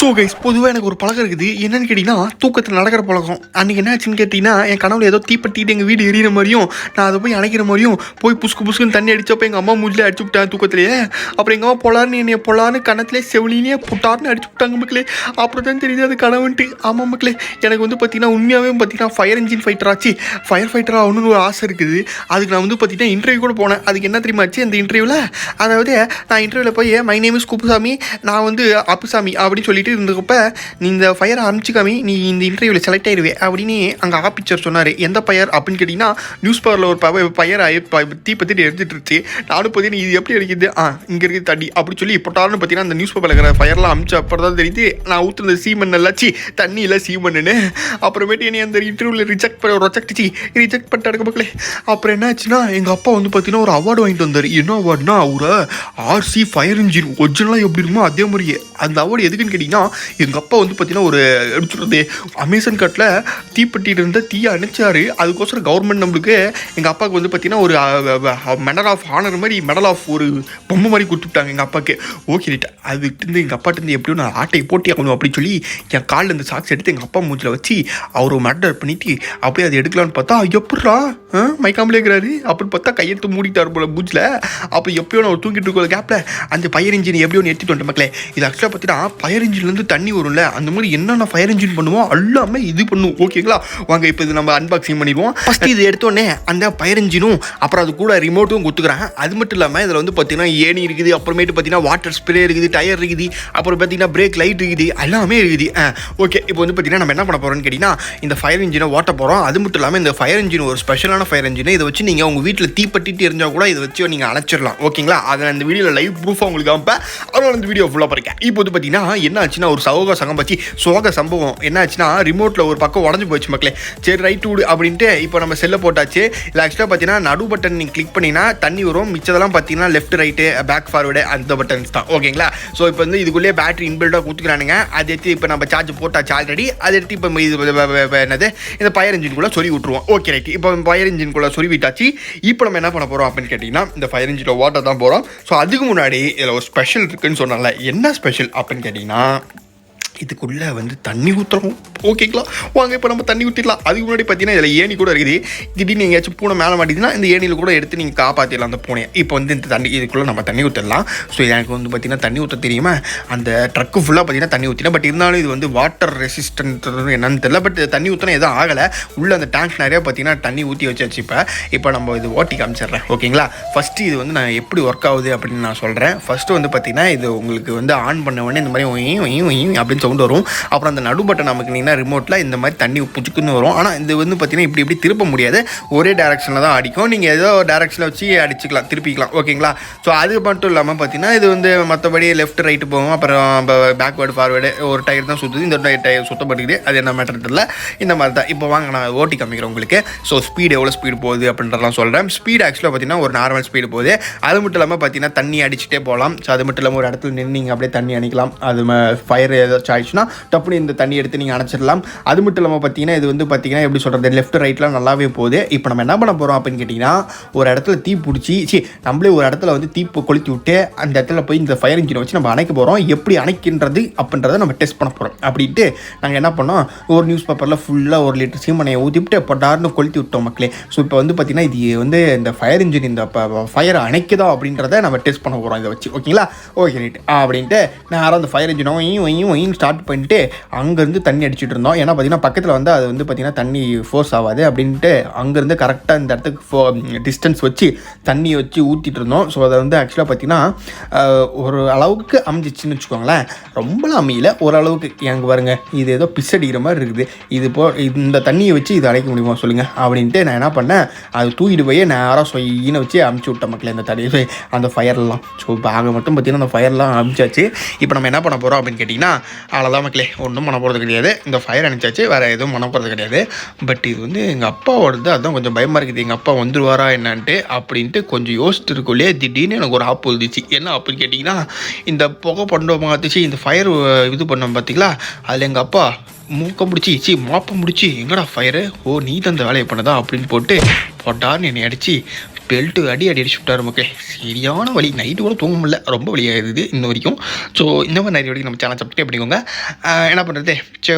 So guys, பொதுவாக எனக்கு ஒரு பழக்கம் இருக்குது. என்னன்னு கேட்டிங்கன்னா, தூக்கத்தில் நடக்கிற பழக்கம். அன்றைக்கி என்ன ஆச்சுன்னு கேட்டிங்கன்னா, என் கனவுல ஏதோ தீப்பற்றிட்டு எங்கள் வீடு எரியிற மாதிரியும், நான் அதை போய் அணைக்கிற மாதிரியும், போய் புசுக்குன்னு தண்ணி அடித்தப்போ எங்கள் அம்மா மூஞ்சிலே அடிச்சு விட்டேன் தூக்கத்திலேயே. அப்புறம் எங்கள் அம்மா பொலான்னு என்னை பொலான்னு கணத்திலே செவிலினே புட்டார்னு அடிச்சு விட்டாங்க மக்களே. அப்புறம் தான் தெரியுது அது கனவுன்ட்டு. ஆமாம் மக்களே, எனக்கு வந்து பார்த்தீங்கன்னா உண்மையாகவே பார்த்தீங்கன்னா ஃபயர் இன்ஜின் ஃபைட்டர் ஆச்சு, ஃபயர் ஃபைட்டர் ஆகணும்னு ஒரு ஆசை இருக்குது. அதுக்கு நான் வந்து பார்த்தீங்கன்னா இன்டர்வியூ கூட போனேன். அதுக்கு என்ன தெரியுமா ஆச்சு அந்த இன்டர்வியூவில்? அதாவது நான் இன்டர்வியூவில் போய் மை நேம் இஸ் குப்புசாமி, நான் வந்து அப்புசாமி அப்படின்னு சொல்லிட்டு இருந்தப்ப, நீ இந்த ஃபயரை ஆரம்பிச்சுக்காமி நீ இந்த இன்டர்வியூவில் செலக்ட் ஆயிடுவே அப்படின்னு அங்கே ஆஃபீஸர் சொன்னார். எந்த ஃபயர் அப்படின்னு கேட்டிங்கன்னா, நியூஸ் பேப்பரில் ஒரு ஃபயர் தீப்பத்திட்டு எடுத்துட்டுருச்சு. நானும் பார்த்தீங்கன்னா இது எப்படி அடிக்குது, இங்கே இருக்குது தண்ணி அப்படி சொல்லி போட்டாலும் பார்த்தீங்கன்னா அந்த நியூஸ் பேப்பரில் இருக்கிற ஃபயர்லாம் அமிச்சு அப்புறம் தான் தெரியுது நான் ஊற்றுனது சீமன் நல்லாச்சு, தண்ணி இல்லை சீமன்னு. அப்புறமேட்டு என்னை அந்த இன்டர்வியூவில் ரிஜெக்ட் பண்ணிட்டாங்க மக்களே. அப்புறம் என்ன ஆச்சுன்னா, எங்கள் அப்பா வந்து பார்த்தீங்கன்னா ஒரு அவார்டு வாங்கிட்டு வந்தார். என்ன அவார்டுனா, ஒரு ஆர்சி ஃபயர் இன்ஜின் ஒரிஜினலாக எப்படி இருக்குமோ அதே மாதிரியே. அந்த அவார்டு எதுக்குன்னு கேட்டிங்கன்னா, எங்கள் அப்பா வந்து பார்த்தீங்கன்னா ஒரு எப்படி சொல்கிறது, அமேசான் காட்டில் தீப்பெட்டிட்டு இருந்த தீயை அணைச்சார். அதுக்கோசரம் கவர்மெண்ட் நம்மளுக்கு எங்கள் அப்பாவுக்கு வந்து பார்த்தீங்கன்னா ஒரு மெடல் ஆஃப் ஆனர் மாதிரி, மெடல் ஆஃப் ஒரு பொம்மை மாதிரி கொடுத்துட்டாங்க எங்கள் அப்பாவுக்கு. Okay right. அதுக்கிட்டேருந்து எங்கள் அப்பாட்டேருந்து எப்படியும் நான் ஆட்டையை போட்டி ஆகணும் அப்படின்னு சொல்லி என் காலில் இந்த சாக்ஸ் எடுத்து எங்கள் அப்பா மூஞ்சில் வச்சு அவர் மர்டர் பண்ணிட்டு அப்படியே அதை எடுக்கலான்னு பார்த்தா, எப்படா மைக்காமலே இருக்கிறாரு அப்படின்னு பார்த்தா கையெடுத்து மூடிட்டார் போல மூஞ்சில். அப்போ எப்பயோ நான் தூங்கிட்டு இருக்கிற கேப்பில் அந்த ஃபயர் இன்ஜின் எப்படியோ எடுத்துட்டு வந்துட்டேன் மக்களே. இது ஆக்சுவலாக பார்த்தீங்கன்னா ஃபயர் இன்ஜின்லேருந்து தண்ணி வரும்ல, அந்த மாதிரி என்னென்ன ஃபயர் இன்ஜின் பண்ணுவோம் எல்லாமே இது பண்ணும். ஓகேங்களா, வாங்க இப்போ இது நம்ம அன்பாக்சிங் பண்ணிடுவோம். ஃபஸ்ட்டு இது எடுத்தோடனே அந்த ஃபயர் இன்ஜினும் அப்புறம் அது கூட ரிமோட்டும் கொடுத்துக்குறாங்க. அது மட்டும் இல்லாமல் இதில் வந்து பார்த்தீங்கன்னா ஏணி இருக்குது, அப்புறமேட்டு பார்த்தீங்கன்னா வாட்டர் ஸ்ப்ரே இருக்குது, டயர் இருக்குது, அப்புறம் பார்த்தீங்கன்னா பிரேக் லைட் இருக்குது, எல்லாமே இருக்குது. ஓகே, இப்போ வந்து பார்த்தீங்கன்னா நம்ம என்ன பண்ண போகிறோம்னு கேட்டிங்கன்னா, இந்த ஃபயர் இன்ஜினை ஓட்ட போகிறோம். அது மட்டும் இல்லாமல் இந்த ஃபயர் இன்ஜின் ஒரு ஸ்பெஷலான ஃபயர் இன்ஜின். இதை வச்சு நீங்கள் உங்கள் வீட்டில் தீப்பற்றிட்டு இருந்தால் கூட இதை வச்சு நீங்கள் அணைச்சிடலாம். ஓகேங்களா, அதை அந்த வீடியோவில் லைவ் ப்ரூஃபாக உங்களுக்கு காமிப்பேன். அதனால இந்த வீடியோ ஃபுல்லாக பாருங்க. இப்போ வந்து பார்த்தீங்கன்னா என்ன ஆச்சுன்னா, ஒரு சோக சம்பவம் என்ன ஆச்சுன்னா, ரிமோட்டில் ஒரு பக்கம் உடஞ்சி போச்சு மக்களே. சரி ரைட் விடு அப்படின்ட்டு இப்போ நம்ம செல்லை போட்டாச்சு. இல்லை ஆக்சுவலாக பார்த்தீங்கன்னா நடு பட்டன் நீங்கள் கிளிக் பண்ணிங்கன்னா தண்ணி வரும். மிச்சதெல்லாம் பார்த்தீங்கன்னா லெஃப்ட் ரைட்டு பேக் ஃபார்வர்டு அந்த பட்டன்ஸ் தான். ஓகேங்களா, ஸோ இப்போ வந்து இதுக்குள்ளேயே பேட்டரி இன்பில்டாக கொடுத்துக்கிறானுங்க. அதை எடுத்து இப்போ நம்ம சார்ஜ் போட்டாச்சு ஆல்ரெடி. அதை எடுத்து இப்போ இது என்னது இந்த ஃபயர் இன்ஜின்குள்ளே சொறி விட்டுருவோம். ஓகே ரைட், இப்போ ஃபயர் இன்ஜின்குள்ளே சொறி விட்டாச்சு. இப்போ நம்ம என்ன பண்ண போகிறோம் அப்படின்னு கேட்டிங்கன்னா, இந்த ஃபயர் இன்ஜினில் வாட்டர் தான் போகிறோம். ஸோ அதுக்கு முன்னாடி இதில் ஒரு ஸ்பெஷல் இருக்குன்னு சொன்னால, என்ன ஸ்பெஷல் அப்படின்னு கேட்டிங்கன்னா, இதுக்குள்ளே வந்து தண்ணி ஊற்றுறோம். ஓகேங்களா, வாங்க இப்போ நம்ம தண்ணி ஊற்றிடலாம். அதுக்கு முன்னாடி பார்த்தீங்கன்னா இதில் ஏணி கூட இருக்குது. திடீர்னு எங்கேயாச்சும் பூனை மேலே மாட்டிதுன்னா இந்த ஏணியில் கூட எடுத்து நீங்கள் காப்பாற்றிடலாம் அந்த பூனையை. இப்போ வந்து இந்த தண்ணி இதுக்குள்ளே நம்ம தண்ணி ஊற்றிடலாம். ஸோ எனக்கு வந்து பார்த்தீங்கன்னா தண்ணி ஊற்ற தெரியுமா, அந்த ட்ரக்கு ஃபுல்லாக பார்த்தீங்கன்னா தண்ணி ஊற்றினா. பட் இருந்தாலும் இது வந்து வாட்டர் ரெசிஸ்டன்ட் என்னன்னு தெரியல. பட் தண்ணி ஊற்றினா எதுவும் ஆகலை. உள்ளே அந்த டேங்க் நிறையா பார்த்தீங்கன்னா தண்ணி ஊற்றி வச்சாச்சு. இப்போ நம்ம இது ஓட்டி காமிச்சிடுறேன். ஓகேங்களா, ஃபஸ்ட்டு இது வந்து நான் எப்படி ஒர்க் ஆகுது அப்படின்னு நான் சொல்கிறேன். ஃபஸ்ட்டு வந்து பார்த்தீங்கன்னா இது உங்களுக்கு வந்து ஆன் பண்ண உடனே இந்த மாதிரி அப்படின்னு சவுண்ட் வரும். அப்புறம் அந்த நடு பட்டன் நமக்கு ரிமோட்டில் இந்த மாதிரி தண்ணி புச்சுக்குன்னு வரும். ஆனால் இது வந்து பார்த்தீங்கன்னா இப்படி திருப்ப முடியாது, ஒரே டேரக்ஷனில் தான் அடிக்கும். நீங்கள் ஏதோ டேரக்ஷனில் வச்சு அடிச்சுக்கலாம், திருப்பிக்கலாம். ஓகேங்களா, ஸோ அது மட்டும் இல்லாமல் பார்த்தீங்கன்னா இது வந்து மற்றபடி லெஃப்ட் ரைட்டு போகும். அப்புறம் பேக்வேர்டு ஃபார்வேர்டு ஒரு டயர் தான் சுற்றுது. இந்த டயர் சுத்தப்பட்டுக்குது. அது என்ன மேட்டர் இல்லை, இந்த மாதிரி தான். இப்போ வாங்க நான் ஓட்டி காமிக்கிறேன் உங்களுக்கு. ஸோ ஸ்பீடு எவ்வளோ ஸ்பீடு போகுது அப்படின்றலாம் சொல்கிறேன். ஸ்பீடு ஆக்சுவலாக பார்த்தீங்கன்னா ஒரு நார்மல் ஸ்பீடு போகுது. அது மட்டும் இல்லாமல் பார்த்தீங்கன்னா தண்ணி அடிச்சுட்டே போகலாம். ஸோ அது மட்டும் இல்லாமல் ஒரு இடத்துல நின்று நீங்கள் அப்படியே தண்ணி அணிக்கலாம். அது ஃபயர் ஏதாச்சும் ஆயிடுச்சுன்னா டப்புனு இந்த தண்ணி எடுத்து நீங்கள் அணைச்சிடலாம். அது மட்டும் இல்லாமல் பார்த்தீங்கன்னா இது வந்து பார்த்தீங்கன்னா எப்படி சொல்கிறது, லெஃப்ட் ரைட்லாம் நல்லாவே போகுது. இப்போ நம்ம என்ன பண்ண போகிறோம் அப்படின்னு கேட்டிங்கன்னா, ஒரு இடத்துல தீ பிடிச்சி நம்மளே ஒரு இடத்துல வந்து தீ கொளுத்தி விட்டு அந்த இடத்துல போய் இந்த ஃபயர் இன்ஜினை வச்சு நம்ம அணைக்க போகிறோம். எப்படி அணைக்கின்றது அப்படின்றத நம்ம டெஸ்ட் பண்ண போகிறோம். அப்படின்ட்டு நாங்கள் என்ன பண்ணோம், ஒரு நியூஸ் பேப்பரில் ஃபுல்லாக 1 லிட்டர் சீமனையை ஊற்றிவிட்டு பட்டார்னு கொளுத்தி விட்டோம் மக்களே. ஸோ இப்போ வந்து பார்த்தீங்கன்னா இது வந்து இந்த ஃபயர் இன்ஜின் இந்த ஃபயரை அணைக்குதா அப்படின்றத நம்ம டெஸ்ட் பண்ண போகிறோம் இதை வச்சு. ஓகேங்களா, ஓகே ரைட் அப்படின்ட்டு நான் அந்த ஃபயர் இன்ஜினை ஸ்டார்ட் பண்ணிட்டு அங்கேருந்து தண்ணி அடிச்சுட்டு இருந்தோம். ஏன்னா பார்த்தீங்கன்னா பக்கத்தில் வந்து அது வந்து பார்த்தீங்கன்னா தண்ணி ஃபோர்ஸ் ஆகாது அப்படின்ட்டு அங்கேருந்து கரெக்டாக இந்த இடத்துக்கு டிஸ்டன்ஸ் வச்சு தண்ணி வச்சு ஊற்றிட்டு இருந்தோம். ஸோ அதை வந்து ஆக்சுவலாக பார்த்தீங்கன்னா ஒரு அளவுக்கு அமைஞ்சிச்சுன்னு வச்சுக்கோங்களேன். ரொம்பலாம் அமையல, ஓரளவுக்கு. எனக்கு பாருங்க, இது ஏதோ பிசடிக்கிற மாதிரி இருக்குது. இந்த தண்ணியை வச்சு இது அடைக்க முடியுமா சொல்லுங்கள் அப்படின்ட்டு நான் என்ன பண்ணேன், அது தூக்கிட்டு போய் நேராக சொயின்னு வச்சு அமுச்சு விட்ட மக்களே அந்த தண்ணியை, அந்த ஃபயர்லாம். ஸோ இப்போ ஆக மட்டும் பார்த்தீங்கன்னா அந்த ஃபயர்லாம் அமிச்சாச்சு. இப்போ நம்ம என்ன பண்ண போகிறோம் அப்படின்னு கேட்டிங்கன்னா, அவ்வளோதான் மக்களே, ஒன்றும் பண்ண போகிறது கிடையாது. இந்த ஃபயர் அனுப்பிச்சாச்சு, வேறு எதுவும் பண்ண போகிறது கிடையாது. பட் இது வந்து எங்கள் அப்பாவோடது, அதுதான் கொஞ்சம் பயமாக இருக்குது. எங்கள் அப்பா வந்துடுவாரா என்னான்ட்டு அப்படின்ட்டு கொஞ்சம் யோசிச்சுட்டு இருக்கோலே, திடீர்னு எனக்கு ஒரு ஆப்பு வந்துச்சு. என்ன அப்படின்னு கேட்டிங்கன்னா, இந்த புகை பண்ண மாத்துச்சு, இந்த ஃபயர் இது பண்ணோம் பார்த்தீங்களா, அதில் எங்கள் அப்பா மூக்கம் முடிச்சு மோப்பம் முடிச்சு எங்கடா ஃபயரு, ஓ நீ தந்த வேலையை பண்ணதா அப்படின்னு போட்டார்னு என்னை அடித்து பெல்ட்டு அடிச்சு விட்டார் மக்களே. சரியான வலி, நைட்டு கூட தூங்க முடியல, ரொம்ப வலியாகுது இன்ன வரைக்கும். ஸோ இந்த மாதிரி நிறைய வரைக்கும் நம்ம சேனல் சப்ஸ்கிரைப் பண்ணிக்கோங்க. என்ன பண்ணுறது, சோ